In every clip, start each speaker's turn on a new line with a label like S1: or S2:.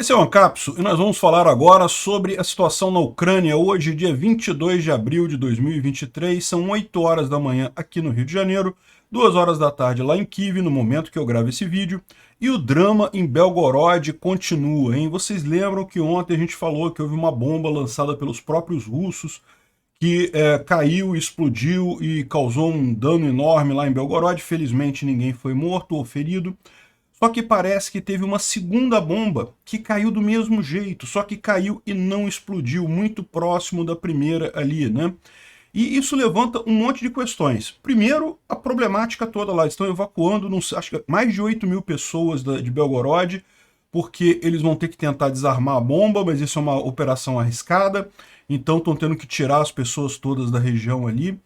S1: Esse é o Ancapso e nós vamos falar agora sobre a situação na Ucrânia. Hoje, dia 22 de abril de 2023, são 8 horas da manhã aqui no Rio de Janeiro, 2 horas da tarde lá em Kiev, no momento que eu gravo esse vídeo, e o drama em Belgorod continua, hein? Vocês lembram que ontem a gente falou que houve uma bomba lançada pelos próprios russos, que caiu, explodiu e causou um dano enorme lá em Belgorod. Felizmente ninguém foi morto ou ferido. Só que parece que teve uma segunda bomba que caiu do mesmo jeito, só que caiu e não explodiu, muito próximo da primeira ali, né? E isso levanta um monte de questões. Primeiro, a problemática toda lá. Estão evacuando, acho que mais de 8 mil pessoas de Belgorod, porque eles vão ter que tentar desarmar a bomba, mas isso é uma operação arriscada. Então estão tendo que tirar as pessoas todas da região ali.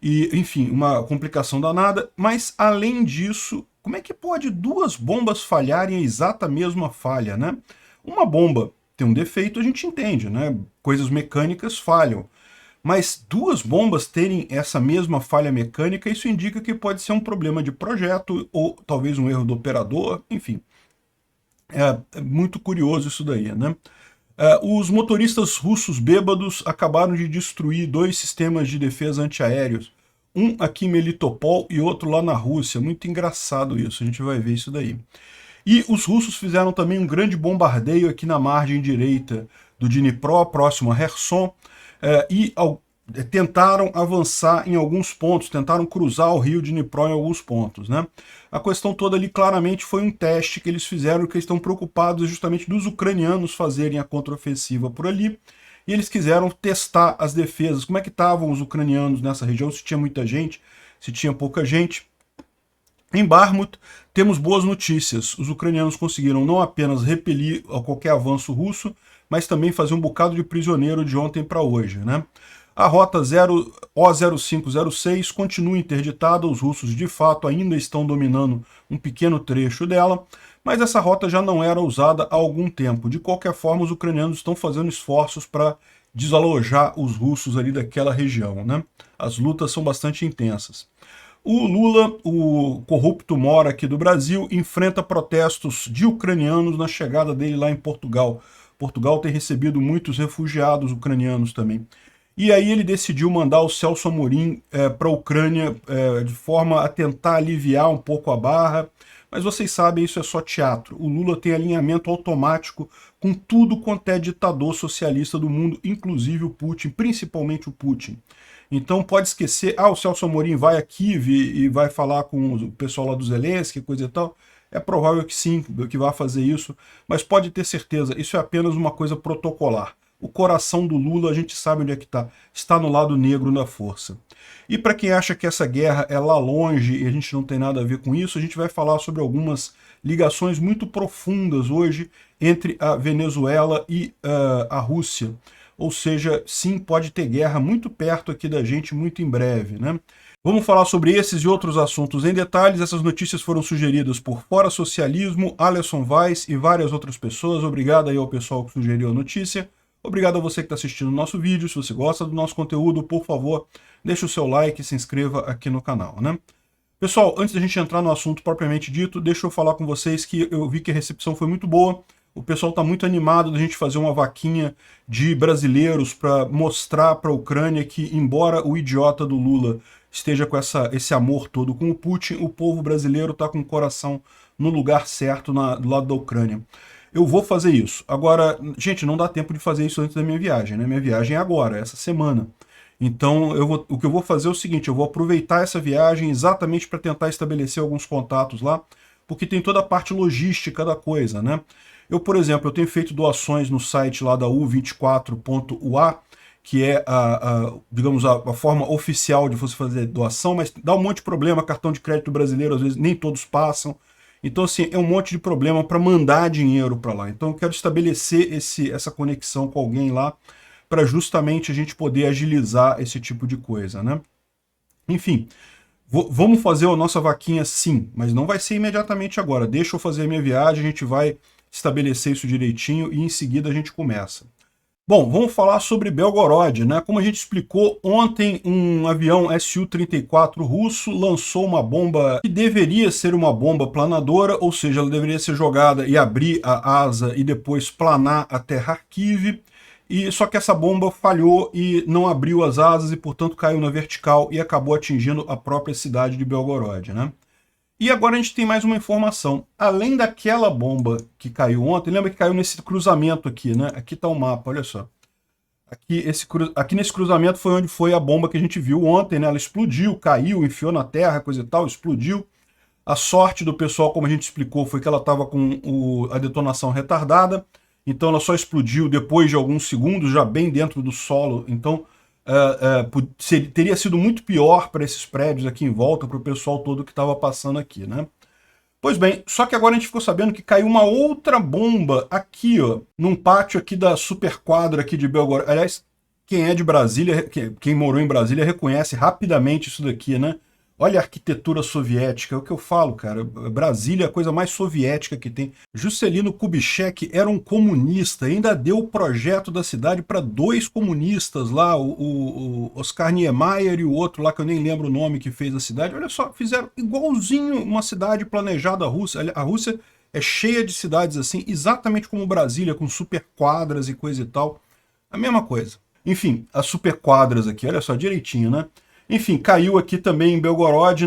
S1: E, enfim, uma complicação danada. Mas, além disso, como é que pode duas bombas falharem a exata mesma falha, né? Uma bomba tem um defeito, a gente entende, né? Coisas mecânicas falham. Mas duas bombas terem essa mesma falha mecânica, isso indica que pode ser um problema de projeto ou talvez um erro do operador, enfim. É muito curioso isso daí, né? Os motoristas russos bêbados acabaram de destruir 2 sistemas de defesa antiaéreos. Um aqui em Melitopol e outro lá na Rússia. Muito engraçado isso, a gente vai ver isso daí. E os russos fizeram também um grande bombardeio aqui na margem direita do Dnipro, próximo a Kherson, tentaram avançar em alguns pontos, tentaram cruzar o rio Dnipro em alguns pontos, né? A questão toda ali claramente foi um teste que eles fizeram, que eles estão preocupados justamente dos ucranianos fazerem a contraofensiva por ali, e eles quiseram testar as defesas, como é que estavam os ucranianos nessa região, se tinha muita gente, se tinha pouca gente. Em Bakhmut, temos boas notícias. Os ucranianos conseguiram não apenas repelir qualquer avanço russo, mas também fazer um bocado de prisioneiro de ontem para hoje, né? A rota O0506 continua interditada, os russos de fato ainda estão dominando um pequeno trecho dela, mas essa rota já não era usada há algum tempo. De qualquer forma, os ucranianos estão fazendo esforços para desalojar os russos ali daquela região, né? As lutas são bastante intensas. O Lula, o corrupto mora aqui do Brasil, enfrenta protestos de ucranianos na chegada dele lá em Portugal. Portugal tem recebido muitos refugiados ucranianos também. E aí ele decidiu mandar o Celso Amorim para a Ucrânia de forma a tentar aliviar um pouco a barra. Mas vocês sabem, isso é só teatro. O Lula tem alinhamento automático com tudo quanto é ditador socialista do mundo, inclusive o Putin, principalmente o Putin. Então pode esquecer, o Celso Amorim vai a Kiev e vai falar com o pessoal lá do Zelensky, coisa e tal. É provável que sim, que vá fazer isso, mas pode ter certeza, isso é apenas uma coisa protocolar. O coração do Lula, a gente sabe onde é que está. Está no lado negro da força. E para quem acha que essa guerra é lá longe e a gente não tem nada a ver com isso, a gente vai falar sobre algumas ligações muito profundas hoje entre a Venezuela e a Rússia. Ou seja, sim, pode ter guerra muito perto aqui da gente, muito em breve, né? Vamos falar sobre esses e outros assuntos em detalhes. Essas notícias foram sugeridas por Fora Socialismo, Alisson Weiss e várias outras pessoas. Obrigado aí ao pessoal que sugeriu a notícia. Obrigado a você que está assistindo o nosso vídeo. Se você gosta do nosso conteúdo, por favor, deixe o seu like e se inscreva aqui no canal, né? Pessoal, antes da gente entrar no assunto propriamente dito, deixa eu falar com vocês que eu vi que a recepção foi muito boa. O pessoal está muito animado da gente fazer uma vaquinha de brasileiros para mostrar para a Ucrânia que, embora o idiota do Lula esteja com esse amor todo com o Putin, o povo brasileiro está com o coração no lugar certo, do lado da Ucrânia. Eu vou fazer isso. Agora, gente, não dá tempo de fazer isso antes da minha viagem, né? Minha viagem é agora, essa semana. Então, o que eu vou fazer é o seguinte, eu vou aproveitar essa viagem exatamente para tentar estabelecer alguns contatos lá, porque tem toda a parte logística da coisa, né? Eu, por exemplo, eu tenho feito doações no site lá da U24.ua, que é digamos, a forma oficial de você fazer doação, mas dá um monte de problema, cartão de crédito brasileiro, às vezes nem todos passam. Então, assim, é um monte de problema para mandar dinheiro para lá. Então, eu quero estabelecer essa conexão com alguém lá, para justamente a gente poder agilizar esse tipo de coisa, né? Enfim, vamos fazer a nossa vaquinha sim, mas não vai ser imediatamente agora. Deixa eu fazer a minha viagem, a gente vai estabelecer isso direitinho e em seguida a gente começa. Bom, vamos falar sobre Belgorod, né? Como a gente explicou ontem, um avião Su-34 russo lançou uma bomba que deveria ser uma bomba planadora, ou seja, ela deveria ser jogada e abrir a asa e depois planar até Kharkiv. E só que essa bomba falhou e não abriu as asas e, portanto, caiu na vertical e acabou atingindo a própria cidade de Belgorod, né? E agora a gente tem mais uma informação. Além daquela bomba que caiu ontem, lembra que caiu nesse cruzamento aqui, né? Aqui está o mapa, olha só. Aqui nesse cruzamento foi onde foi a bomba que a gente viu ontem, né? Ela explodiu, caiu, enfiou na terra, coisa e tal, explodiu. A sorte do pessoal, como a gente explicou, foi que ela estava com a detonação retardada, então ela só explodiu depois de alguns segundos, já bem dentro do solo. Então teria sido muito pior para esses prédios aqui em volta, para o pessoal todo que estava passando aqui, né? Pois bem, só que agora a gente ficou sabendo que caiu uma outra bomba aqui, ó, num pátio aqui da Superquadra aqui de Belgorod. Aliás, quem é de Brasília, quem morou em Brasília reconhece rapidamente isso daqui, né? Olha a arquitetura soviética, é o que eu falo, cara. Brasília é a coisa mais soviética que tem. Juscelino Kubitschek era um comunista, ainda deu o projeto da cidade para dois comunistas lá, o Oscar Niemeyer e o outro lá, que eu nem lembro o nome, que fez a cidade. Olha só, fizeram igualzinho uma cidade planejada russa. A Rússia é cheia de cidades assim, exatamente como Brasília, com super quadras e coisa e tal. A mesma coisa. Enfim, as super quadras aqui, olha só, direitinho, né? Enfim, caiu aqui também em Belgorod,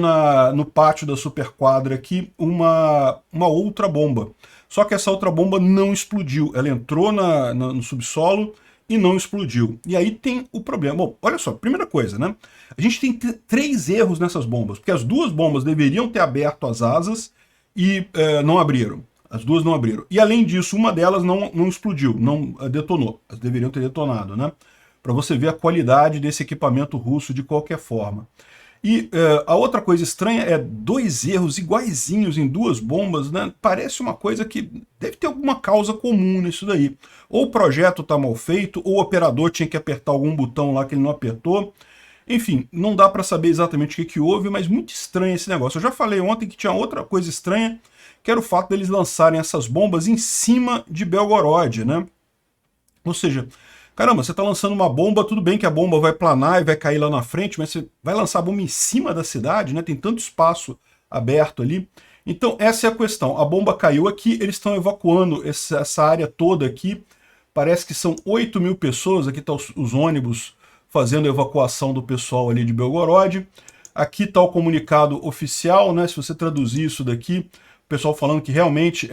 S1: no pátio da Superquadra aqui, uma outra bomba. Só que essa outra bomba não explodiu. Ela entrou no subsolo e não explodiu. E aí tem o problema. Bom, olha só, primeira coisa, né? A gente tem três erros nessas bombas, porque as duas bombas deveriam ter aberto as asas e não abriram. As duas não abriram. E além disso, uma delas não explodiu, não detonou. Elas deveriam ter detonado, né? Para você ver a qualidade desse equipamento russo de qualquer forma. E a outra coisa estranha é dois erros iguaizinhos em duas bombas, né? Parece uma coisa que deve ter alguma causa comum nisso daí. Ou o projeto está mal feito, ou o operador tinha que apertar algum botão lá que ele não apertou. Enfim, não dá para saber exatamente o que houve, mas muito estranho esse negócio. Eu já falei ontem que tinha outra coisa estranha, que era o fato deles lançarem essas bombas em cima de Belgorod, né? Ou seja, caramba, você está lançando uma bomba, tudo bem que a bomba vai planar e vai cair lá na frente, mas você vai lançar a bomba em cima da cidade, né? Tem tanto espaço aberto ali. Então, essa é a questão. A bomba caiu aqui, eles estão evacuando essa área toda aqui. Parece que são 8.000 pessoas. Aqui estão os ônibus fazendo a evacuação do pessoal ali de Belgorod. Aqui está o comunicado oficial, né? Se você traduzir isso daqui, o pessoal falando que realmente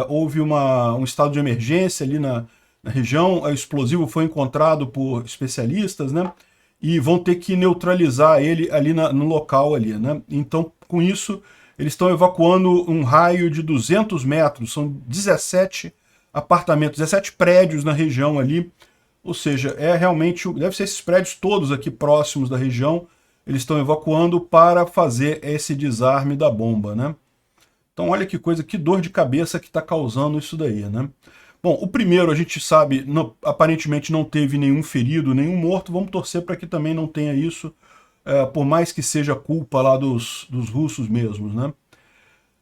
S1: houve um estado de emergência ali na região, o explosivo foi encontrado por especialistas, né? E vão ter que neutralizar ele ali no local ali, né? Então, com isso, eles estão evacuando um raio de 200 metros, são 17 apartamentos, 17 prédios na região ali, ou seja, realmente, deve ser esses prédios todos aqui próximos da região, eles estão evacuando para fazer esse desarme da bomba, né? Então, olha que coisa, que dor de cabeça que está causando isso daí, né? Bom, o primeiro a gente sabe, aparentemente não teve nenhum ferido, nenhum morto. Vamos torcer para que também não tenha isso, por mais que seja culpa lá dos russos mesmos, né?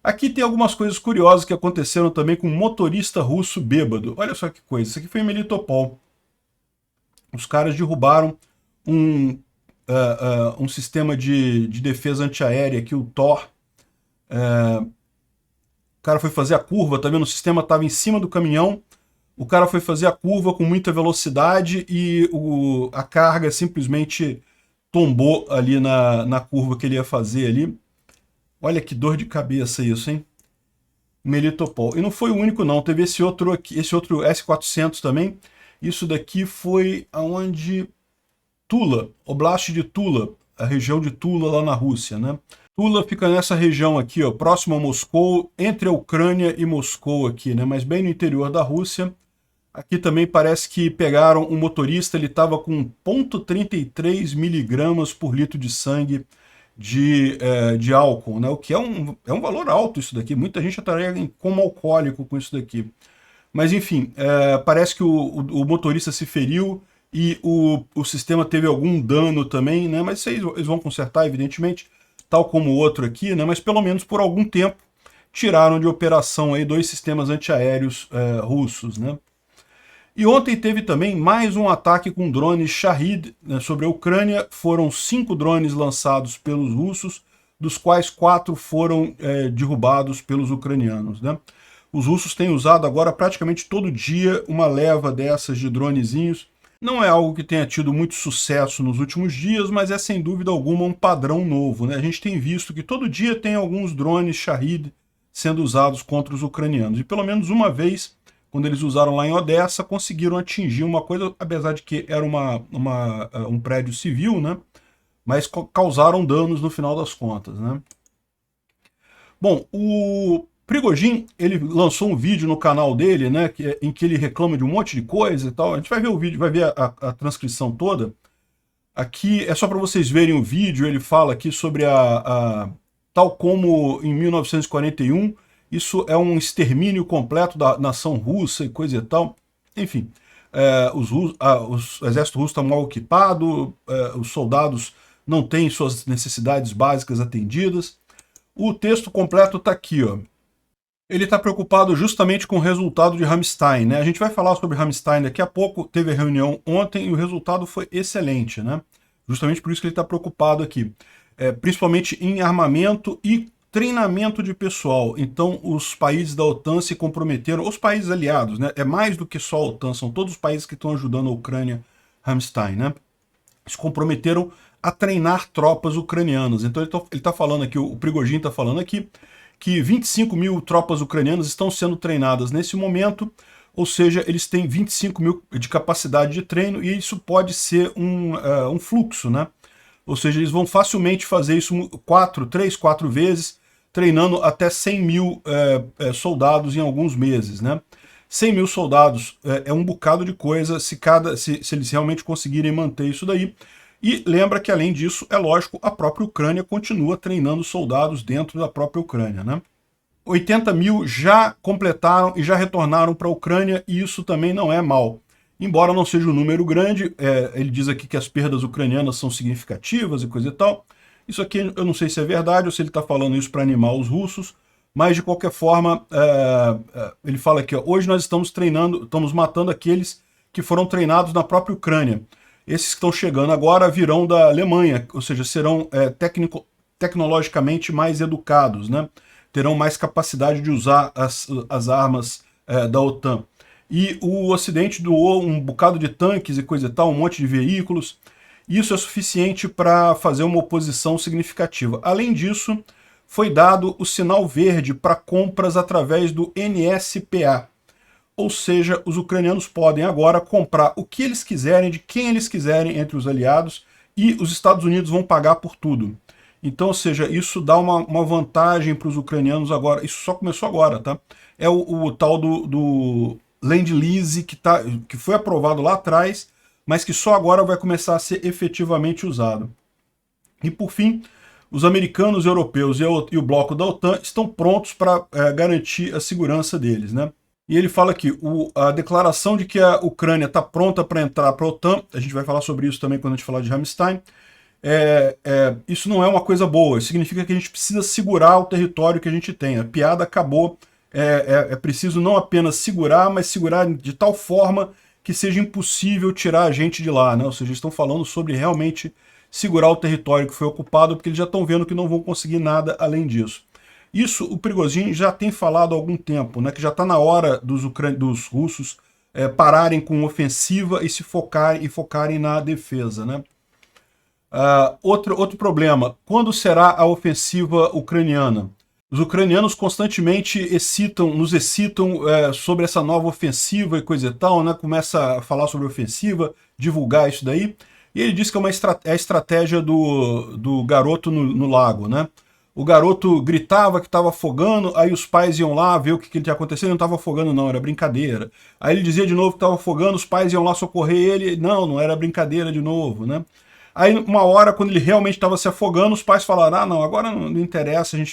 S1: Aqui tem algumas coisas curiosas que aconteceram também com um motorista russo bêbado. Olha só que coisa, isso aqui foi em Melitopol. Os caras derrubaram um sistema de defesa antiaérea aqui, o Tor. O cara foi fazer a curva, tá vendo? O sistema estava em cima do caminhão, o cara foi fazer a curva com muita velocidade e a carga simplesmente tombou ali na curva que ele ia fazer ali. Olha que dor de cabeça isso, hein? Melitopol. E não foi o único não, teve esse outro aqui, esse outro S-400 também. Isso daqui foi aonde? Tula, Oblast de Tula, a região de Tula lá na Rússia, né? Tula fica nessa região aqui, ó, próximo a Moscou, entre a Ucrânia e Moscou aqui, né? Mas bem no interior da Rússia. Aqui também parece que pegaram um motorista, ele estava com 0,33 miligramas por litro de sangue de álcool, né? O que é um valor alto isso daqui. Muita gente estaria como alcoólico com isso daqui. Mas enfim, parece que o motorista se feriu e o sistema teve algum dano também, né? Mas isso aí eles vão consertar, evidentemente, tal como o outro aqui, né? Mas pelo menos por algum tempo tiraram de operação aí dois sistemas antiaéreos russos, né? E ontem teve também mais um ataque com drones Shahid, né, sobre a Ucrânia. Foram 5 drones lançados pelos russos, dos quais 4 foram derrubados pelos ucranianos, né? Os russos têm usado agora praticamente todo dia uma leva dessas de dronezinhos. Não é algo que tenha tido muito sucesso nos últimos dias, mas é sem dúvida alguma um padrão novo, né? A gente tem visto que todo dia tem alguns drones Shahid sendo usados contra os ucranianos. E pelo menos uma vez, quando eles usaram lá em Odessa, conseguiram atingir uma coisa, apesar de que era um prédio civil, né? Mas causaram danos no final das contas, né? Bom, o Prigozhin, ele lançou um vídeo no canal dele, né, em que ele reclama de um monte de coisa e tal. A gente vai ver o vídeo, vai ver a transcrição toda. Aqui é só para vocês verem o vídeo. Ele fala aqui sobre tal como em 1941, isso é um extermínio completo da nação russa e coisa e tal. Enfim, o exército russo está mal equipado, os soldados não têm suas necessidades básicas atendidas. O texto completo está aqui, ó. Ele está preocupado justamente com o resultado de Ramstein, né? A gente vai falar sobre Ramstein daqui a pouco. Teve a reunião ontem e o resultado foi excelente, né? Justamente por isso que ele está preocupado aqui. Principalmente em armamento e treinamento de pessoal. Então, os países da OTAN se comprometeram, os países aliados, né? É mais do que só a OTAN, são todos os países que estão ajudando a Ucrânia, Ramstein, né? Se comprometeram a treinar tropas ucranianas. Então ele está falando aqui, o Prigozhin está falando aqui, que 25 mil tropas ucranianas estão sendo treinadas nesse momento, ou seja, eles têm 25 mil de capacidade de treino, e isso pode ser um fluxo, né? Ou seja, eles vão facilmente fazer isso 3, 4 vezes, treinando até 100 mil soldados em alguns meses, né? 100 mil soldados é um bocado de coisa se eles realmente conseguirem manter isso daí. E lembra que, além disso, é lógico, a própria Ucrânia continua treinando soldados dentro da própria Ucrânia, né? 80 mil já completaram e já retornaram para a Ucrânia, e isso também não é mal. Embora não seja um número grande, ele diz aqui que as perdas ucranianas são significativas e coisa e tal. Isso aqui eu não sei se é verdade ou se ele está falando isso para animar os russos, mas de qualquer forma, ele fala aqui, ó, hoje nós estamos matando aqueles que foram treinados na própria Ucrânia. Esses que estão chegando agora virão da Alemanha, ou seja, serão tecnologicamente mais educados, né? Terão mais capacidade de usar as armas da OTAN. E o Ocidente doou um bocado de tanques e coisa e tal, um monte de veículos. Isso é suficiente para fazer uma oposição significativa. Além disso, foi dado o sinal verde para compras através do NSPA. Ou seja, os ucranianos podem agora comprar o que eles quiserem, de quem eles quiserem entre os aliados, e os Estados Unidos vão pagar por tudo. Então, ou seja, isso dá uma vantagem para os ucranianos agora. Isso só começou agora, tá? É o tal do Land Lease que foi aprovado lá atrás, mas que só agora vai começar a ser efetivamente usado. E por fim, os americanos, europeus e o bloco da OTAN estão prontos para garantir a segurança deles, né? E ele fala aqui, a declaração de que a Ucrânia está pronta para entrar para a OTAN, a gente vai falar sobre isso também quando a gente falar de Ramstein, isso não é uma coisa boa, significa que a gente precisa segurar o território que a gente tem. A piada acabou, é preciso não apenas segurar, mas segurar de tal forma que seja impossível tirar a gente de lá, né? Ou seja, eles estão falando sobre realmente segurar o território que foi ocupado, porque eles já estão vendo que não vão conseguir nada além disso. Isso o Prigozhin já tem falado há algum tempo, né, que já está na hora dos russos pararem com ofensiva e se focarem na defesa, né? Outro problema, quando será a ofensiva ucraniana? Os ucranianos constantemente nos excitam sobre essa nova ofensiva e coisa e tal, né? Começa a falar sobre ofensiva, divulgar isso daí, e ele diz que é a estratégia do garoto no lago, né? O garoto gritava que estava afogando, aí os pais iam lá ver o que tinha acontecido, não estava afogando não, era brincadeira. Aí ele dizia de novo que estava afogando, os pais iam lá socorrer ele, não era brincadeira de novo, né? Aí uma hora, quando ele realmente estava se afogando, os pais falaram, não, agora não interessa, ele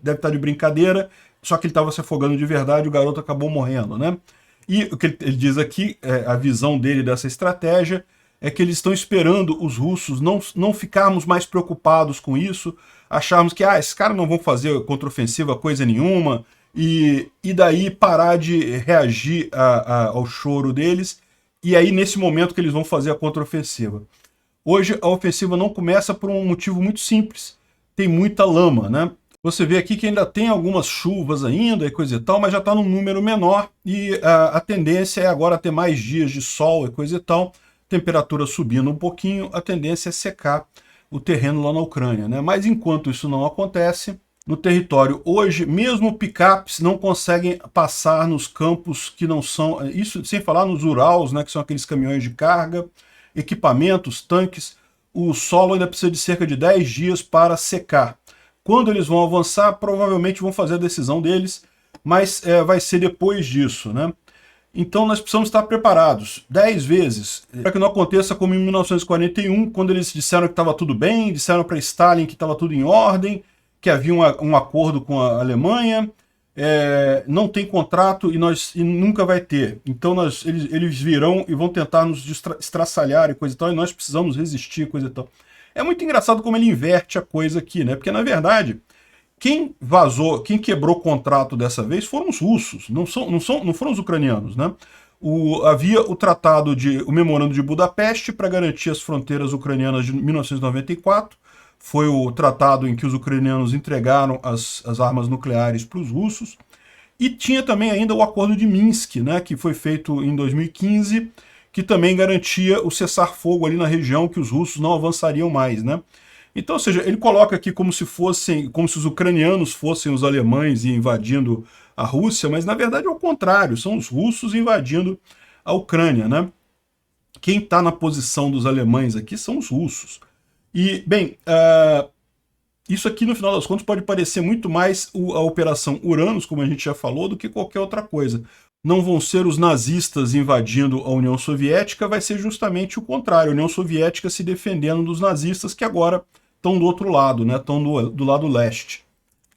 S1: deve estar de brincadeira, só que ele estava se afogando de verdade, o garoto acabou morrendo, né? E o que ele diz aqui, a visão dele dessa estratégia, é que eles estão esperando os russos não ficarmos mais preocupados com isso, acharmos que esses caras não vão fazer contraofensiva coisa nenhuma, e daí parar de reagir ao choro deles, e aí nesse momento que eles vão fazer a contraofensiva. Hoje a ofensiva não começa por um motivo muito simples, tem muita lama, né? Você vê aqui que ainda tem algumas chuvas ainda e coisa e tal, mas já está num número menor e a tendência é agora ter mais dias de sol e coisa e tal, temperatura subindo um pouquinho, a tendência é secar o terreno lá na Ucrânia, né? Mas enquanto isso não acontece, no território hoje, mesmo picapes não conseguem passar nos campos que não são, isso sem falar nos Urals, né, que são aqueles caminhões de carga, equipamentos, tanques, o solo ainda precisa de cerca de 10 dias para secar. Quando eles vão avançar, provavelmente vão fazer a decisão deles, mas vai ser depois disso, né? Então nós precisamos estar preparados 10 vezes, para que não aconteça como em 1941, quando eles disseram que estava tudo bem, disseram para Stalin que estava tudo em ordem, que havia um acordo com a Alemanha, não tem contrato e nunca vai ter. Então eles virão e vão tentar nos estraçalhar e coisa e tal, e nós precisamos resistir, coisa e tal. É muito engraçado como ele inverte a coisa aqui, né? Porque na verdade, quem vazou, quem quebrou o contrato dessa vez foram os russos, não foram os ucranianos, né? Havia o Memorando de Budapeste para garantir as fronteiras ucranianas de 1994, foi o tratado em que os ucranianos entregaram as armas nucleares para os russos, e tinha também ainda o Acordo de Minsk, né, que foi feito em 2015, que também garantia o cessar-fogo ali na região, que os russos não avançariam mais, né? Então, ou seja, ele coloca aqui como se os ucranianos fossem os alemães e invadindo a Rússia, mas na verdade é o contrário, são os russos invadindo a Ucrânia, né? Quem está na posição dos alemães aqui são os russos. E, bem, isso aqui no final das contas pode parecer muito mais a Operação Uranus, como a gente já falou, do que qualquer outra coisa. Não vão ser os nazistas invadindo a União Soviética, vai ser justamente o contrário, a União Soviética se defendendo dos nazistas que agora estão do outro lado, né? Estão do lado leste.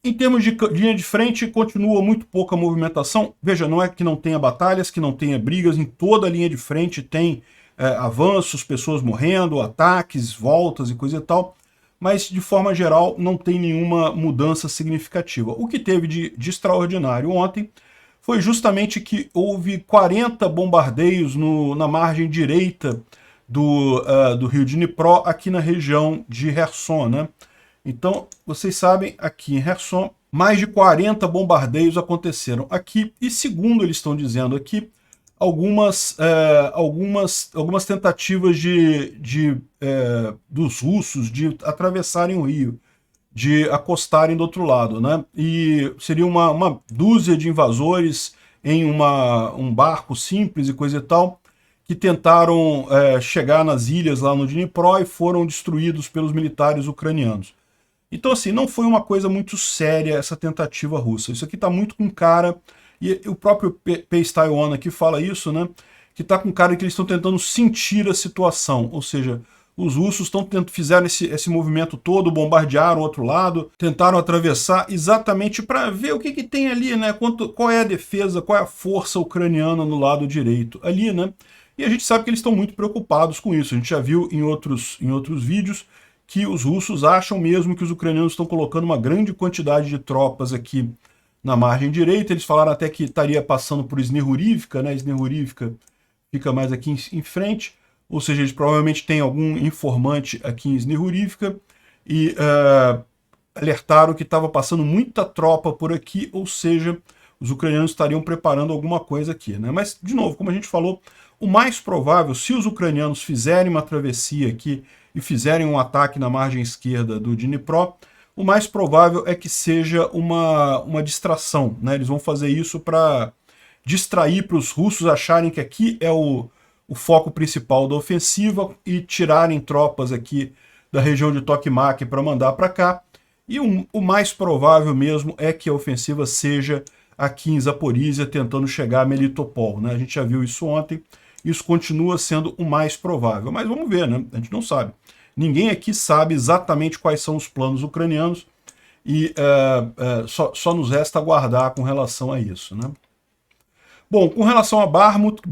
S1: Em termos de linha de frente, continua muito pouca movimentação. Veja, não é que não tenha batalhas, que não tenha brigas, em toda a linha de frente tem avanços, pessoas morrendo, ataques, voltas e coisa e tal, mas de forma geral não tem nenhuma mudança significativa. O que teve de extraordinário ontem foi justamente que houve 40 bombardeios na margem direita do rio Dnipro, aqui na região de Kherson, né? Então, vocês sabem, aqui em Kherson, mais de 40 bombardeios aconteceram aqui, e segundo eles estão dizendo aqui, algumas tentativas dos russos de atravessarem o rio, de acostarem do outro lado, né? E seria uma dúzia de invasores em um barco simples e coisa e tal, que tentaram chegar nas ilhas lá no Dnipro e foram destruídos pelos militares ucranianos. Então, assim, não foi uma coisa muito séria essa tentativa russa. Isso aqui está muito com cara, e o próprio Pace Taiwan aqui fala isso, né? Que está com cara que eles estão tentando sentir a situação, ou seja, os russos fizeram esse movimento todo, bombardearam o outro lado, tentaram atravessar exatamente para ver o que tem ali, né? Qual é a defesa, qual é a força ucraniana no lado direito ali, né? E a gente sabe que eles estão muito preocupados com isso. A gente já viu em outros vídeos que os russos acham mesmo que os ucranianos estão colocando uma grande quantidade de tropas aqui na margem direita. Eles falaram até que estaria passando por Snehurivka, né? Snehurivka fica mais aqui em frente, ou seja, eles provavelmente têm algum informante aqui em Snehurivka e alertaram que estava passando muita tropa por aqui, ou seja, os ucranianos estariam preparando alguma coisa aqui, né? Mas, de novo, como a gente falou, o mais provável, se os ucranianos fizerem uma travessia aqui e fizerem um ataque na margem esquerda do Dnipro, o mais provável é que seja uma distração, né? Eles vão fazer isso para distrair, para os russos acharem que aqui é o foco principal da ofensiva e tirarem tropas aqui da região de Tokmak para mandar para cá. E o mais provável mesmo é que a ofensiva seja aqui em Zaporizhia, tentando chegar a Melitopol, né? A gente já viu isso ontem, isso continua sendo o mais provável. Mas vamos ver, né? A gente não sabe. Ninguém aqui sabe exatamente quais são os planos ucranianos e só nos resta aguardar com relação a isso, né? Bom, com relação a Bakhmut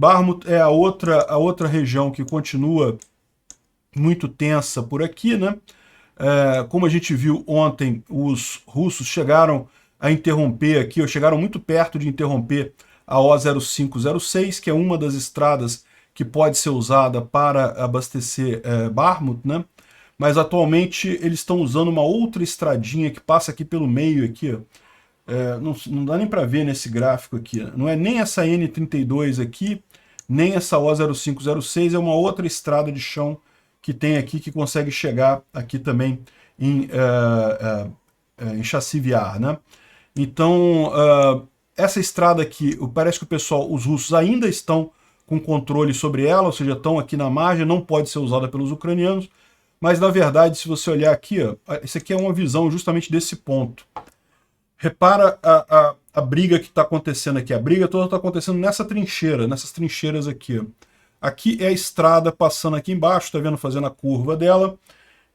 S1: é a outra região que continua muito tensa por aqui, né? Como a gente viu ontem, os russos chegaram a interromper aqui, ou chegaram muito perto de interromper a O0506, que é uma das estradas que pode ser usada para abastecer Bakhmut, né? Mas atualmente eles estão usando uma outra estradinha que passa aqui pelo meio, aqui, ó. Não dá nem para ver nesse gráfico aqui. Não é nem essa N32 aqui, nem essa O0506, é uma outra estrada de chão que tem aqui, que consegue chegar aqui também em Chassiviar, né? Então, essa estrada aqui, parece que o pessoal, os russos ainda estão com controle sobre ela, ou seja, estão aqui na margem, não pode ser usada pelos ucranianos, mas na verdade, se você olhar aqui, ó, isso aqui é uma visão justamente desse ponto. Repara a briga que está acontecendo aqui. A briga toda está acontecendo nessa trincheira, nessas trincheiras aqui, ó. Aqui é a estrada passando aqui embaixo, tá vendo, fazendo a curva dela.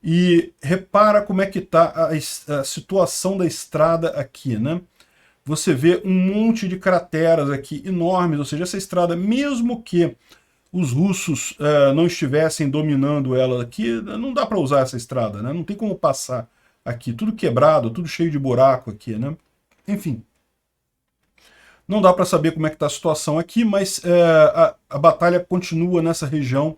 S1: E repara como é que está a situação da estrada aqui, né? Você vê um monte de crateras aqui enormes, ou seja, essa estrada, mesmo que os russos não estivessem dominando ela aqui, não dá para usar essa estrada, né? Não tem como passar aqui, tudo quebrado, tudo cheio de buraco aqui, né? Enfim, não dá para saber como é que está a situação aqui, mas a batalha continua nessa região.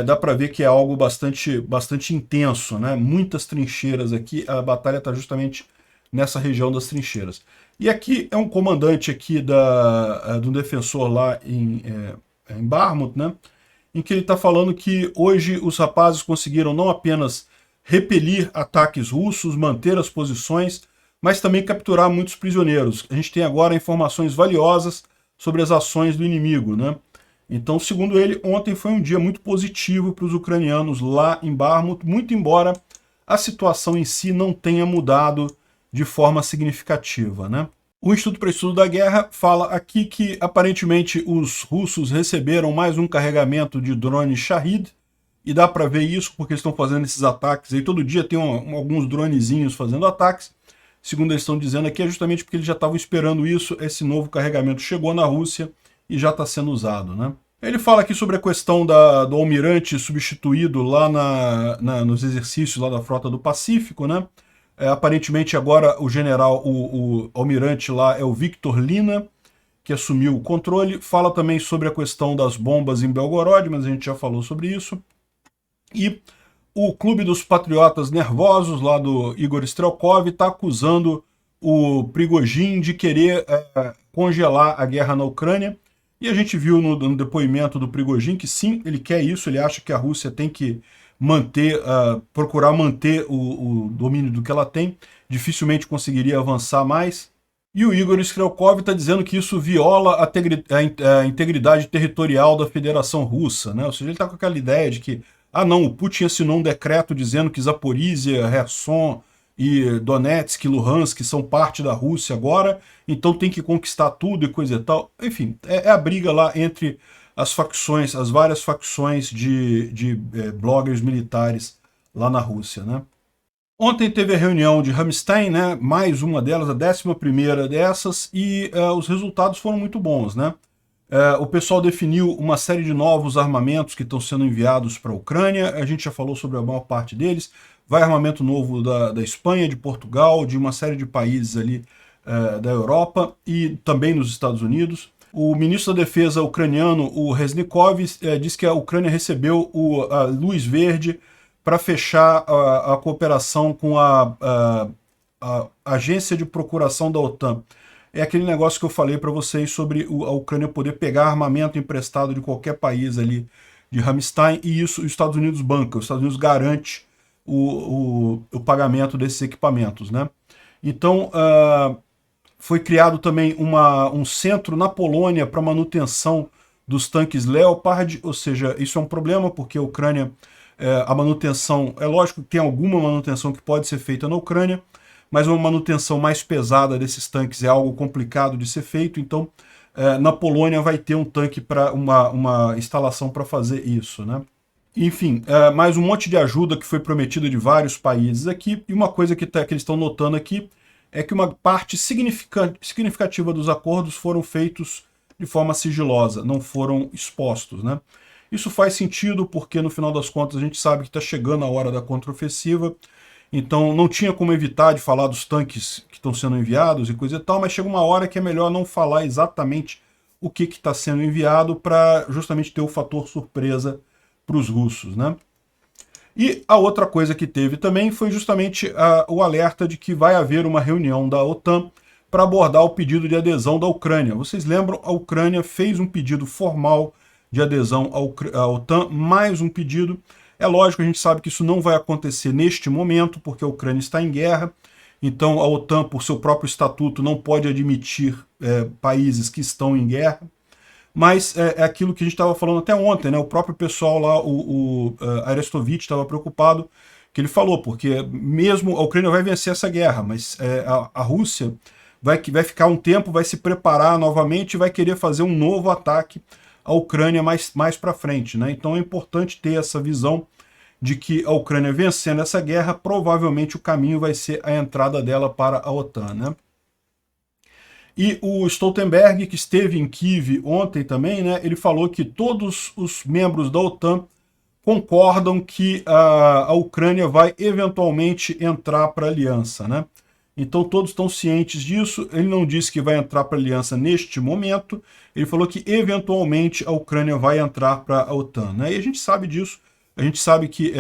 S1: Dá para ver que é algo bastante intenso, né? Muitas trincheiras aqui, a batalha está justamente nessa região das trincheiras. E aqui é um comandante aqui de um defensor lá em Bakhmut, né? Em que ele está falando que hoje os rapazes conseguiram não apenas repelir ataques russos, manter as posições, mas também capturar muitos prisioneiros. A gente tem agora informações valiosas sobre as ações do inimigo, né? Então, segundo ele, ontem foi um dia muito positivo para os ucranianos lá em Bakhmut, muito embora a situação em si não tenha mudado de forma significativa, né? O Instituto para o Estudo da Guerra fala aqui que, aparentemente, os russos receberam mais um carregamento de drone Shahid, e dá para ver isso porque eles estão fazendo esses ataques aí. Todo dia tem alguns dronezinhos fazendo ataques. Segundo eles estão dizendo aqui, é justamente porque eles já estavam esperando isso. Esse novo carregamento chegou na Rússia e já está sendo usado, né? Ele fala aqui sobre a questão do almirante substituído lá nos exercícios lá da Frota do Pacífico, né? Aparentemente agora o general, o almirante lá é o Viktor Lina, que assumiu o controle. Fala também sobre a questão das bombas em Belgorod, mas a gente já falou sobre isso. E o Clube dos Patriotas Nervosos, lá do Igor Strelkov, está acusando o Prigozhin de querer congelar a guerra na Ucrânia. E a gente viu no depoimento do Prigozhin que sim, ele quer isso, ele acha que a Rússia tem que procurar manter o domínio do que ela tem, dificilmente conseguiria avançar mais. E o Igor Strelkov está dizendo que isso viola a integridade territorial da Federação Russa, né? Ou seja, ele está com aquela ideia de que não, o Putin assinou um decreto dizendo que Zaporizhia, Kherson e Donetsk e Luhansk são parte da Rússia agora, então tem que conquistar tudo e coisa e tal. Enfim, é a briga lá entre as facções, as várias facções de bloggers militares lá na Rússia, né? Ontem teve a reunião de Ramstein, né? Mais uma delas, a 11ª dessas, e os resultados foram muito bons, né? O pessoal definiu uma série de novos armamentos que estão sendo enviados para a Ucrânia. A gente já falou sobre a maior parte deles. Vai armamento novo da Espanha, de Portugal, de uma série de países ali da Europa e também nos Estados Unidos. O ministro da Defesa ucraniano, o Reznikov, disse que a Ucrânia recebeu a luz verde para fechar a cooperação com a agência de procuração da OTAN. É aquele negócio que eu falei para vocês sobre a Ucrânia poder pegar armamento emprestado de qualquer país ali de Ramstein, e isso os Estados Unidos banca, os Estados Unidos garante o pagamento desses equipamentos, né? Então, foi criado também um centro na Polônia para manutenção dos tanques Leopard, ou seja, isso é um problema porque a Ucrânia, a manutenção, é lógico que tem alguma manutenção que pode ser feita na Ucrânia, mas uma manutenção mais pesada desses tanques é algo complicado de ser feito, então na Polônia vai ter um tanque para uma instalação para fazer isso, né? Enfim, mais um monte de ajuda que foi prometida de vários países aqui, e uma coisa que eles estão notando aqui é que uma parte significativa dos acordos foram feitos de forma sigilosa, não foram expostos, né? Isso faz sentido porque, no final das contas, a gente sabe que está chegando a hora da contraofensiva, então não tinha como evitar de falar dos tanques que estão sendo enviados e coisa e tal, mas chega uma hora que é melhor não falar exatamente o que está sendo enviado para justamente ter o fator surpresa para os russos, né? E a outra coisa que teve também foi justamente o alerta de que vai haver uma reunião da OTAN para abordar o pedido de adesão da Ucrânia. Vocês lembram, a Ucrânia fez um pedido formal de adesão à OTAN, mais um pedido. É lógico, a gente sabe que isso não vai acontecer neste momento, porque a Ucrânia está em guerra, então a OTAN, por seu próprio estatuto, não pode admitir países que estão em guerra. Mas é aquilo que a gente estava falando até ontem, né? O próprio pessoal lá, o Arestovich, estava preocupado, que ele falou, porque mesmo a Ucrânia vai vencer essa guerra, mas a Rússia vai ficar um tempo, vai se preparar novamente e vai querer fazer um novo ataque à Ucrânia mais para frente, né? Então é importante ter essa visão de que a Ucrânia vencendo essa guerra, provavelmente o caminho vai ser a entrada dela para a OTAN, né? E o Stoltenberg, que esteve em Kiev ontem também, né, ele falou que todos os membros da OTAN concordam que a Ucrânia vai eventualmente entrar para a aliança, né? Então todos estão cientes disso. Ele não disse que vai entrar para a aliança neste momento, ele falou que eventualmente a Ucrânia vai entrar para a OTAN, né? E a gente sabe disso, a gente sabe que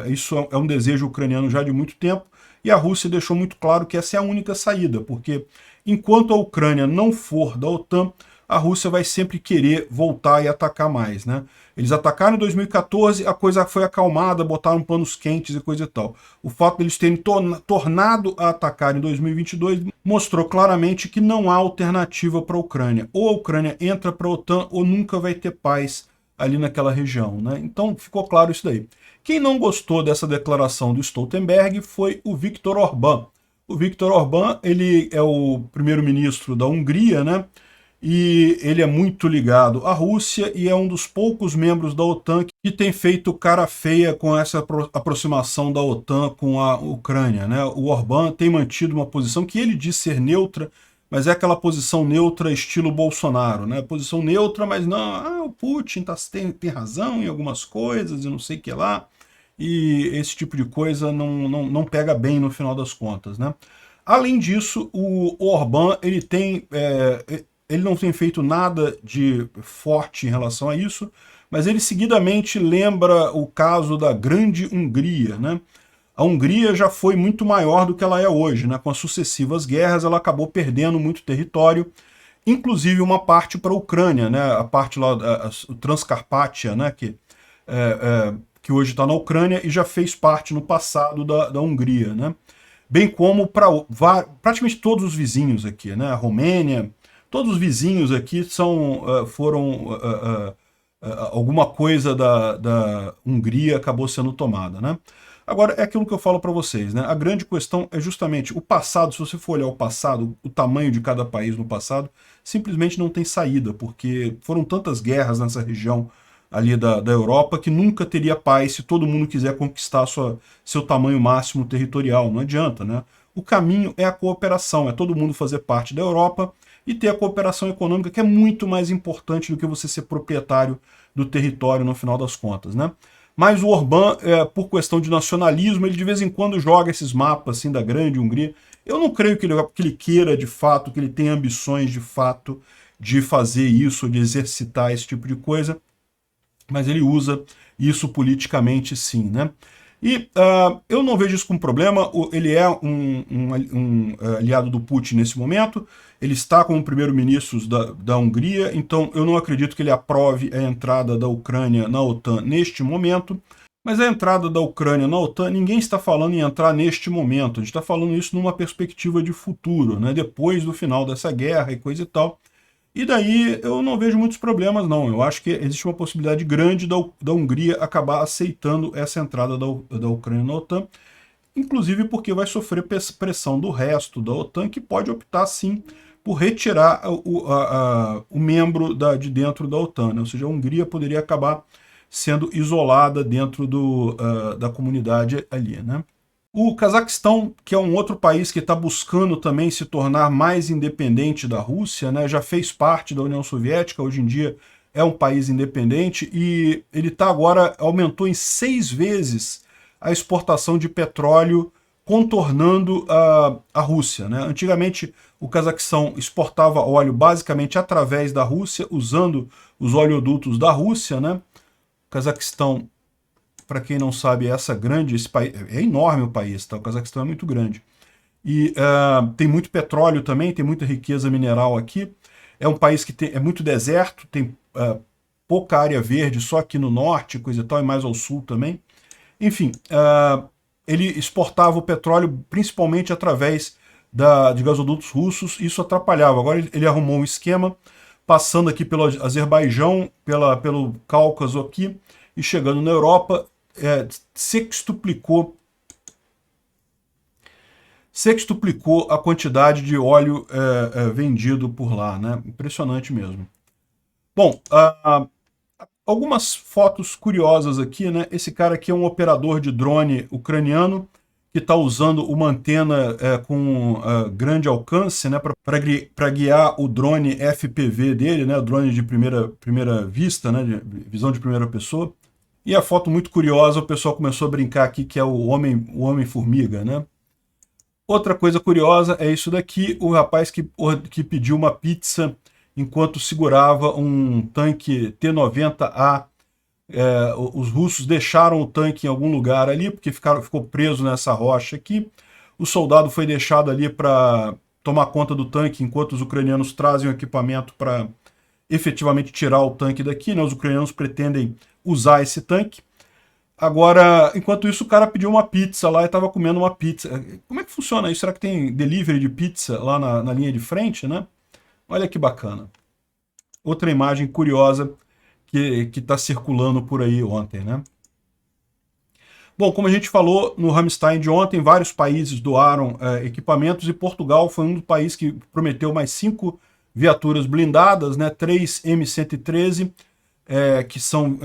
S1: isso é um desejo ucraniano já de muito tempo, e a Rússia deixou muito claro que essa é a única saída, porque enquanto a Ucrânia não for da OTAN, a Rússia vai sempre querer voltar e atacar mais, né? Eles atacaram em 2014, a coisa foi acalmada, botaram panos quentes e coisa e tal. O fato deles terem tornado a atacar em 2022 mostrou claramente que não há alternativa para a Ucrânia. Ou a Ucrânia entra para a OTAN ou nunca vai ter paz ali naquela região, né? Então ficou claro isso daí. Quem não gostou dessa declaração do Stoltenberg foi o Viktor Orbán. O Viktor Orbán, ele é o primeiro-ministro da Hungria, né? E ele é muito ligado à Rússia e é um dos poucos membros da OTAN que tem feito cara feia com essa aproximação da OTAN com a Ucrânia, né? O Orbán tem mantido uma posição que ele diz ser neutra, mas é aquela posição neutra estilo Bolsonaro, né? Posição neutra, mas não, o Putin tem razão em algumas coisas e não sei o que lá. E esse tipo de coisa não pega bem no final das contas, né? Além disso, o Orbán, ele não tem feito nada de forte em relação a isso, mas ele seguidamente lembra o caso da Grande Hungria, né? A Hungria já foi muito maior do que ela é hoje, né? Com as sucessivas guerras, ela acabou perdendo muito território, inclusive uma parte para a Ucrânia, né? A parte lá, o Transcarpátia, né? Que hoje está na Ucrânia e já fez parte no passado da Hungria, né? Bem como para praticamente todos os vizinhos aqui, né? A Romênia, todos os vizinhos aqui foram alguma coisa da Hungria acabou sendo tomada, né? Agora, é aquilo que eu falo para vocês, né? A grande questão é justamente o passado. Se você for olhar o passado, o tamanho de cada país no passado, simplesmente não tem saída, porque foram tantas guerras nessa região ali da Europa que nunca teria paz se todo mundo quiser conquistar seu tamanho máximo territorial. Não adianta, né? O caminho é a cooperação, é todo mundo fazer parte da Europa e ter a cooperação econômica, que é muito mais importante do que você ser proprietário do território no final das contas, né? Mas o Orbán, por questão de nacionalismo, ele de vez em quando joga esses mapas assim da Grande Hungria. Eu não creio que ele queira de fato, que ele tenha ambições de fato de fazer isso, de exercitar esse tipo de coisa, mas ele usa isso politicamente sim, né? E eu não vejo isso como problema. Ele é um aliado do Putin nesse momento, ele está como primeiro-ministro da Hungria, então eu não acredito que ele aprove a entrada da Ucrânia na OTAN neste momento, mas a entrada da Ucrânia na OTAN, ninguém está falando em entrar neste momento, a gente está falando isso numa perspectiva de futuro, né, depois do final dessa guerra e coisa e tal. E daí eu não vejo muitos problemas, não. Eu acho que existe uma possibilidade grande da Hungria acabar aceitando essa entrada da Ucrânia na OTAN, inclusive porque vai sofrer pressão do resto da OTAN, que pode optar, sim, por retirar o membro de dentro da OTAN, né? Ou seja, a Hungria poderia acabar sendo isolada dentro da comunidade ali, né? O Cazaquistão, que é um outro país que está buscando também se tornar mais independente da Rússia, né? Já fez parte da União Soviética, hoje em dia é um país independente, e ele aumentou em 6 vezes a exportação de petróleo contornando a Rússia, né? Antigamente, o Cazaquistão exportava óleo basicamente através da Rússia, usando os oleodutos da Rússia, né? O Cazaquistão, para quem não sabe, esse país, é enorme o país, tá? O Cazaquistão é muito grande. E tem muito petróleo também, tem muita riqueza mineral aqui. É um país que é muito deserto, tem pouca área verde, só aqui no norte, coisa e tal, e mais ao sul também. Enfim, ele exportava o petróleo principalmente através de gasodutos russos, isso atrapalhava. Agora ele arrumou um esquema, passando aqui pelo Azerbaijão, pelo Cáucaso aqui, e chegando na Europa, sextuplicou a quantidade de óleo vendido por lá, né? Impressionante mesmo. Bom, algumas fotos curiosas aqui, né? Esse cara aqui é um operador de drone ucraniano que está usando uma antena com grande alcance, né? Para guiar o drone FPV dele, né? O drone de primeira vista, né? Visão de primeira pessoa. E a foto muito curiosa, o pessoal começou a brincar aqui, que é o Homem-Formiga, né? Outra coisa curiosa é isso daqui, o rapaz que pediu uma pizza enquanto segurava um tanque T-90A. Os russos deixaram o tanque em algum lugar ali, porque ficou preso nessa rocha aqui. O soldado foi deixado ali para tomar conta do tanque, enquanto os ucranianos trazem o equipamento para efetivamente tirar o tanque daqui, né? Os ucranianos pretendem usar esse tanque. Agora, enquanto isso, o cara pediu uma pizza lá e estava comendo uma pizza. Como é que funciona isso? Será que tem delivery de pizza lá na linha de frente, né? Olha que bacana. Outra imagem curiosa que está circulando por aí ontem, né? Bom, como a gente falou no Rammstein de ontem, vários países doaram equipamentos e Portugal foi um dos países que prometeu mais 5 viaturas blindadas, né? 3 M113, que são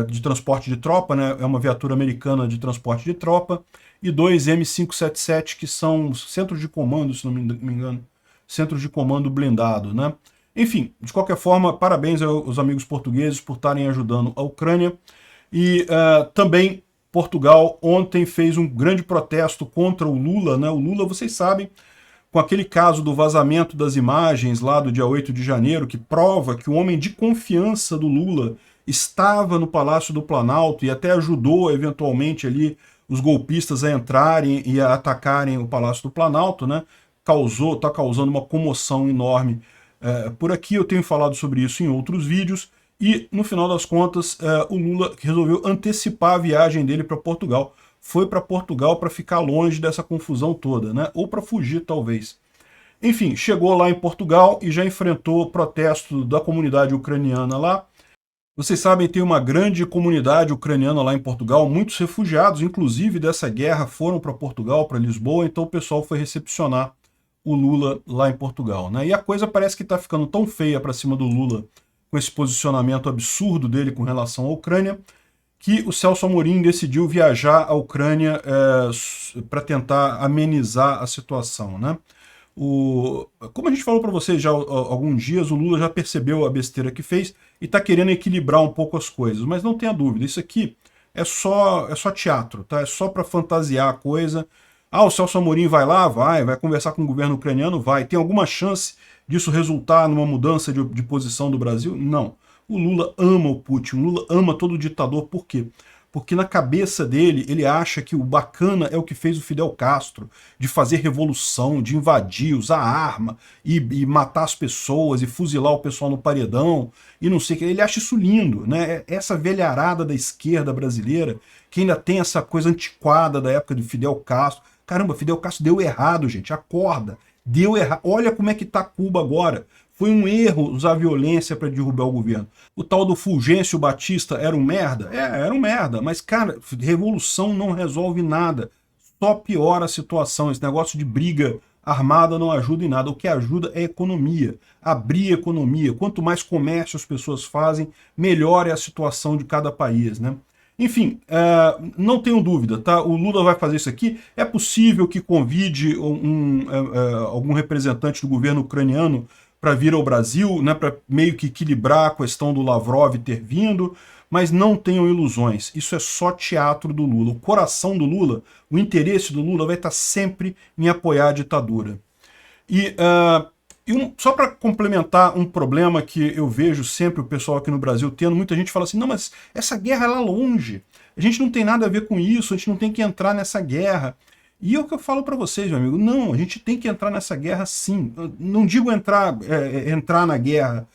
S1: de transporte de tropa, né? É uma viatura americana de transporte de tropa, e 2 M577, que são centros de comando, se não me engano, centros de comando blindado, né? Enfim, de qualquer forma, parabéns aos amigos portugueses por estarem ajudando a Ucrânia. E também Portugal ontem fez um grande protesto contra o Lula, né? O Lula, vocês sabem, com aquele caso do vazamento das imagens lá do dia 8 de janeiro, que prova que o homem de confiança do Lula estava no Palácio do Planalto e até ajudou, eventualmente, ali os golpistas a entrarem e a atacarem o Palácio do Planalto, né? Está causando uma comoção enorme por aqui. Eu tenho falado sobre isso em outros vídeos, e, no final das contas, o Lula resolveu antecipar a viagem dele para Portugal. Foi para Portugal para ficar longe dessa confusão toda, né? Ou para fugir, talvez. Enfim, chegou lá em Portugal e já enfrentou protesto da comunidade ucraniana lá. Vocês sabem, tem uma grande comunidade ucraniana lá em Portugal, muitos refugiados, inclusive dessa guerra, foram para Portugal, para Lisboa, então o pessoal foi recepcionar o Lula lá em Portugal, né? E a coisa parece que está ficando tão feia para cima do Lula, com esse posicionamento absurdo dele com relação à Ucrânia, que o Celso Amorim decidiu viajar à Ucrânia para tentar amenizar a situação, né? Como a gente falou para vocês já há alguns dias, o Lula já percebeu a besteira que fez e está querendo equilibrar um pouco as coisas, mas não tenha dúvida, isso aqui é só teatro, tá? É só para fantasiar a coisa. O Celso Amorim vai lá? Vai conversar com o governo ucraniano? Vai. Tem alguma chance disso resultar numa mudança de posição do Brasil? Não. O Lula ama o Putin, o Lula ama todo ditador. Por quê? Porque na cabeça dele, ele acha que o bacana é o que fez o Fidel Castro, de fazer revolução, de invadir, usar arma, e matar as pessoas, e fuzilar o pessoal no paredão, e não sei o que. Ele acha isso lindo, né? Essa velharada da esquerda brasileira, que ainda tem essa coisa antiquada da época de Fidel Castro. Caramba, Fidel Castro deu errado, gente, acorda. Deu errado. Olha como é que tá Cuba agora. Foi um erro usar violência para derrubar o governo. O tal do Fulgêncio Batista era um merda? Era um merda. Mas, cara, revolução não resolve nada. Só piora a situação. Esse negócio de briga armada não ajuda em nada. O que ajuda é a economia. Abrir a economia. Quanto mais comércio as pessoas fazem, melhor é a situação de cada país, né? Enfim, não tenho dúvida, tá? O Lula vai fazer isso aqui. É possível que convide algum representante do governo ucraniano para vir ao Brasil, né, para meio que equilibrar a questão do Lavrov ter vindo, mas não tenham ilusões, isso é só teatro do Lula. O coração do Lula, o interesse do Lula vai estar sempre em apoiar a ditadura. E só para complementar um problema que eu vejo sempre o pessoal aqui no Brasil tendo, muita gente fala assim, não, mas essa guerra é lá longe, a gente não tem nada a ver com isso, a gente não tem que entrar nessa guerra. E é o que eu falo para vocês, meu amigo, não, a gente tem que entrar nessa guerra sim. Não digo entrar na guerra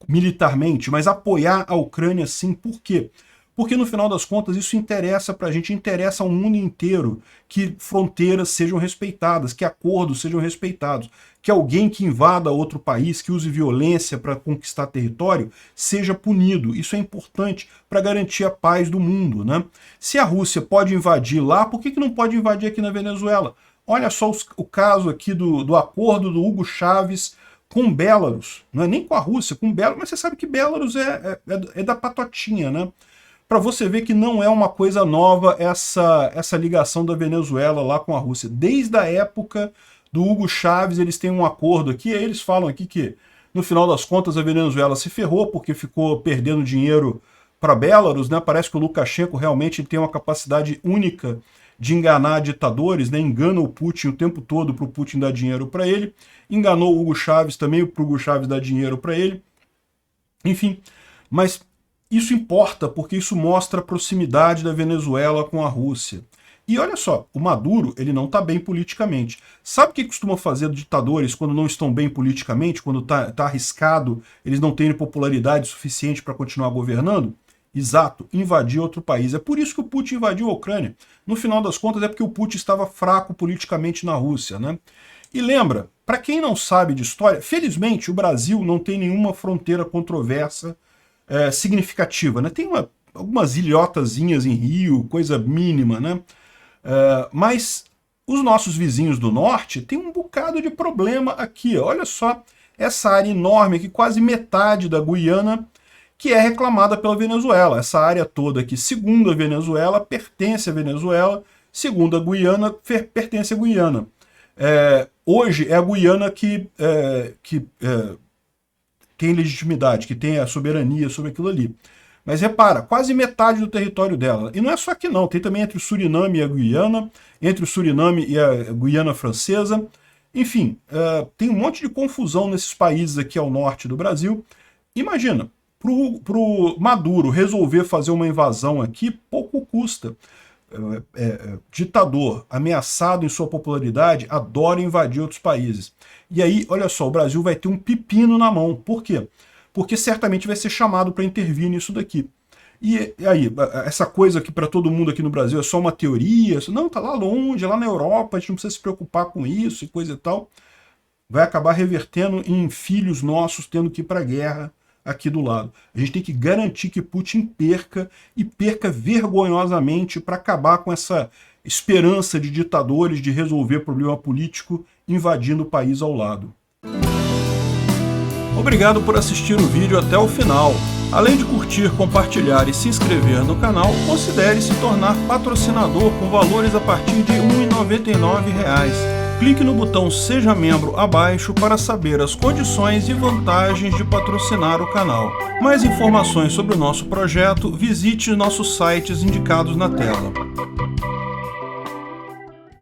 S1: militarmente, mas apoiar a Ucrânia sim. Por quê? Porque no final das contas isso interessa para a gente, interessa ao mundo inteiro que fronteiras sejam respeitadas, que acordos sejam respeitados, que alguém que invada outro país, que use violência para conquistar território, seja punido. Isso é importante para garantir a paz do mundo, né? Se a Rússia pode invadir lá, por que não pode invadir aqui na Venezuela? Olha só o caso aqui do acordo do Hugo Chávez com Belarus, não é nem com a Rússia, com Belarus, mas você sabe que Belarus é da patotinha, né? Para você ver que não é uma coisa nova essa ligação da Venezuela lá com a Rússia. Desde a época do Hugo Chávez, eles têm um acordo aqui, aí eles falam aqui que, no final das contas, a Venezuela se ferrou porque ficou perdendo dinheiro para Belarus, né? Parece que o Lukashenko realmente tem uma capacidade única de enganar ditadores, né? Engana o Putin o tempo todo para o Putin dar dinheiro para ele, enganou o Hugo Chávez também para o Hugo Chávez dar dinheiro para ele, enfim, mas isso importa porque isso mostra a proximidade da Venezuela com a Rússia. E olha só, o Maduro ele não está bem politicamente. Sabe o que costuma fazer ditadores quando não estão bem politicamente, quando tá arriscado, eles não têm popularidade suficiente para continuar governando? Exato, invadir outro país. É por isso que o Putin invadiu a Ucrânia. No final das contas é porque o Putin estava fraco politicamente na Rússia, né? E lembra, para quem não sabe de história, felizmente o Brasil não tem nenhuma fronteira controversa significativa, né? Tem algumas ilhotazinhas em Rio, coisa mínima, né? Mas os nossos vizinhos do norte têm um bocado de problema aqui. Olha só essa área enorme aqui, quase metade da Guiana, que é reclamada pela Venezuela. Essa área toda aqui, segundo a Venezuela, pertence à Venezuela, segundo a Guiana, pertence à Guiana. Hoje é a Guiana que tem legitimidade, que tem a soberania sobre aquilo ali. Mas repara, quase metade do território dela. E não é só aqui não, tem também entre o Suriname e a Guiana, entre o Suriname e a Guiana Francesa. Enfim, tem um monte de confusão nesses países aqui ao norte do Brasil. Imagina, pro Maduro resolver fazer uma invasão aqui, pouco custa. Ditador ameaçado em sua popularidade adora invadir outros países. E aí, olha só, o Brasil vai ter um pepino na mão. Por quê? Porque certamente vai ser chamado para intervir nisso daqui. E aí, essa coisa que para todo mundo aqui no Brasil é só uma teoria, não, tá lá longe, lá na Europa, a gente não precisa se preocupar com isso e coisa e tal, vai acabar revertendo em filhos nossos tendo que ir para a guerra aqui do lado. A gente tem que garantir que Putin perca, e perca vergonhosamente, para acabar com essa esperança de ditadores de resolver problema político invadindo o país ao lado. Obrigado por assistir o vídeo até o final. Além de curtir, compartilhar e se inscrever no canal, considere se tornar patrocinador com valores a partir de R$ 1,99. Clique no botão Seja Membro abaixo para saber as condições e vantagens de patrocinar o canal. Mais informações sobre o nosso projeto, visite nossos sites indicados na tela.